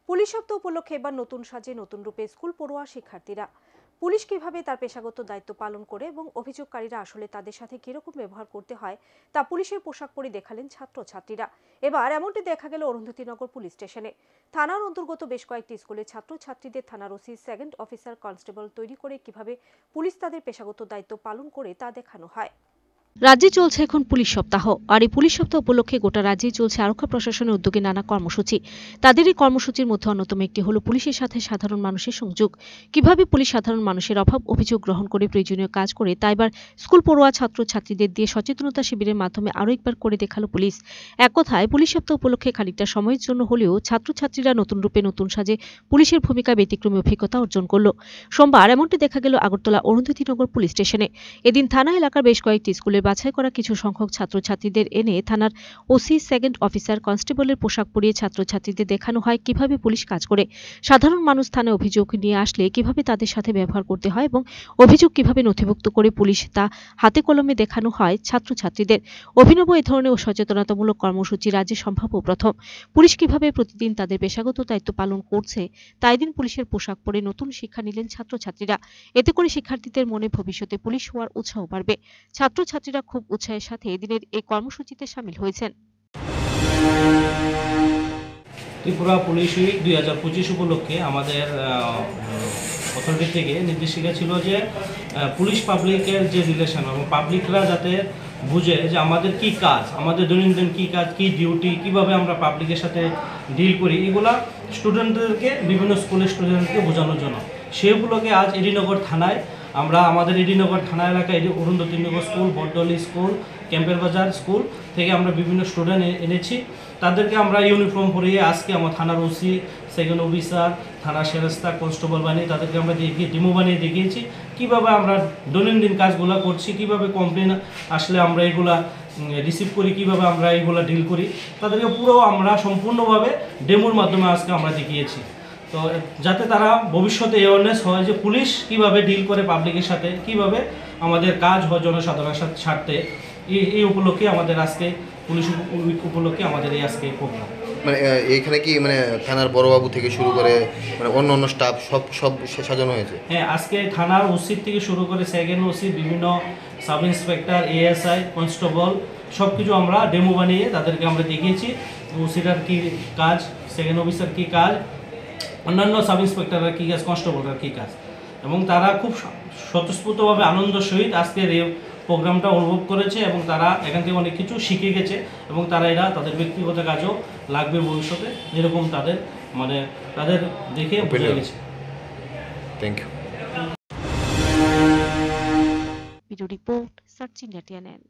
Police সপ্তাহ উপলক্ষে এবার নতুন সাজে নতুন রূপে স্কুল পড়ুয়া শিক্ষার্থীরা। পুলিশ কিভাবে তার পেশাগত দায়িত্ব পালন করে এবং অভিযোগকারীরা আসলে তাদের সাথে কিরকম ব্যবহার করতে হয় তা পুলিশের পোশাক পরে দেখালেন ছাত্রছাত্রীরা। এবার এমনটি দেখা গেল অরুন্ধতিনগর পুলিশ স্টেশনে। থানার অন্তর্গত বেশ কয়েকটি স্কুলের ছাত্রছাত্রীদের থানার ওসি, সেকেন্ড অফিসার, কনস্টেবল তৈরি করে কিভাবে পুলিশ তাদের পেশাগত দায়িত্ব পালন করে তা দেখানো হয়। রাজ্যে চলছে এখন পুলিশ সপ্তাহ, আর এই পুলিশ সপ্তাহ উপলক্ষে গোটা রাজ্যেই চলছে আরক্ষা প্রশাসনের উদ্যোগে নানা কর্মসূচি। তাদের এই কর্মসূচির মধ্যে অন্যতম একটি হলো পুলিশের সাথে সাধারণ মানুষের সংযোগ। কিভাবে পুলিশ সাধারণ মানুষের অভাব অভিযোগ গ্রহণ করে প্রয়োজনীয় কাজ করে তা এবার স্কুল পড়ুয়া ছাত্রছাত্রীদের দিয়ে সচেতনতা শিবিরের মাধ্যমে আরও একবার করে দেখালো পুলিশ। এক কথায় পুলিশ সপ্তাহ উপলক্ষে খানিকটা সময়ের জন্য হলেও ছাত্রছাত্রীরা নতুন রূপে নতুন সাজে পুলিশের ভূমিকায় ব্যতিক্রমী অভিজ্ঞতা অর্জন করল। সোমবার এমনটি দেখা গেল আগরতলা অরুন্ধতিনগর পুলিশ স্টেশনে। এদিন থানা এলাকার বেশ কয়েকটি স্কুলের বাছাই করা কিছু সংখ্যক ছাত্রছাত্রীদের এনে থানার ওসি, সেকেন্ড অফিসার, কনস্টেবলের পোশাক পরিয়ে ছাত্রছাত্রীদের দেখানো হয় কিভাবে পুলিশ কাজ করে। সাধারণ মানুষ থানায় অভিযোগ নিয়ে আসলে কিভাবে তাদের সাথে ব্যবহার করতে হয় এবং অভিযোগ কিভাবে নথিভুক্ত করে পুলিশ তা হাতে কলমে দেখানো হয় ছাত্রছাত্রীদের। অভিনব এ ধরনের সচেতনতামূলক কর্মসূচি রাজ্যে সম্ভাব্য প্রথম। পুলিশ কিভাবে প্রতিদিন তাদের পেশাগত দায়িত্ব পালন করছে তাই দিন পুলিশের পোশাক পরে নতুন শিক্ষা নিলেন ছাত্রছাত্রীরা। এতে করে শিক্ষার্থীদের মনে ভবিষ্যতে পুলিশ হওয়ার উৎসাহ বাড়বে। ছাত্রছাত্রীরা খুব উৎসাহের সাথে এদিনের এই কর্মসূচিতে শামিল হয়েছেন। ত্রিপুরা পুলিশ উইক 2025 উপলক্ষে আমাদের অথরিটি থেকে নির্দেশিকা ছিল যে পুলিশ পাবলিকের যে রিলেশন এবং পাবলিকরা যাতে বুঝে যে আমাদের কি কাজ, আমাদের দৈনন্দিন কি কাজ, কি ডিউটি, কিভাবে আমরা পাবলিকের সাথে ডিল করি, এগুলা স্টুডেন্টদেরকে বিভিন্ন স্কুলের স্টুডেন্টকে বোঝানোর জন্য সেগুলোকে আজ এডিনগর থানায় আমরা আমাদের এডিনগর থানা এলাকায় অরুন্ধতিনগর স্কুল, বটডলি স্কুল, ক্যাম্পের বাজার স্কুল থেকে আমরা বিভিন্ন স্টুডেন্ট এনেছি। তাদেরকে আমরা ইউনিফর্ম পরিয়ে আজকে আমার থানার ওসি, সেকেন্ড অফিসার, থানার সেরেস্তা, কনস্টেবল বানিয়ে তাদেরকে আমরা ডেমো বানিয়ে দেখিয়েছি কীভাবে আমরা দৈনন্দিন কাজগুলো করছি, কীভাবে কমপ্লেন আসলে আমরা এগুলা রিসিভ করি, কীভাবে আমরা এগুলা ডিল করি, তাদেরকে পুরো আমরা সম্পূর্ণভাবে ডেমোর মাধ্যমে আজকে আমরা দেখিয়েছি। তো যাতে তারা ভবিষ্যতে অ্যাওয়ারনেস হয় যে পুলিশ কিভাবে ডিল করে পাবলিকের সাথে, কিভাবে আমাদের কাজ হয় জনসাধারণের স্বার্থে। এই উপলক্ষে আমাদের আজকে পুলিশ উইক উপলক্ষে আমাদের এই আজকে প্রোগ্রাম। মানে এইখানে কি মানে থানার বড়বাবু থেকে শুরু করে মানে অন্য স্টাফ সব সাজানো হয়েছে? হ্যাঁ, আজকে থানার ওসি থেকে শুরু করে সেকেন্ড ওসি, বিভিন্ন সাব ইন্সপেক্টর, এএসআই, কনস্টেবল সব কিছু আমরা ডেমো বানিয়ে তাদেরকে আমরা দেখিয়েছি ওসিটার কী কাজ, সেকেন্ড অফিসার কী কাজ, অন্যান্য সাব ইন্সপেক্টররা কী কাজ, কনস্টেবলরা কী কাজ, এবং তারা খুব স্বতঃস্ফূর্তভাবে আনন্দের সহিত আজকের এই প্রোগ্রামটা অনুভব করেছে এবং তারা এখান থেকে অনেক কিছু শিখে গেছে এবং তারা এরা তাদের ব্যক্তিগত কাজও লাগবে ভবিষ্যতে, এরকম তাদের তাদের দেখে বোঝা গেছে। Thank you. Video report, search India TNN।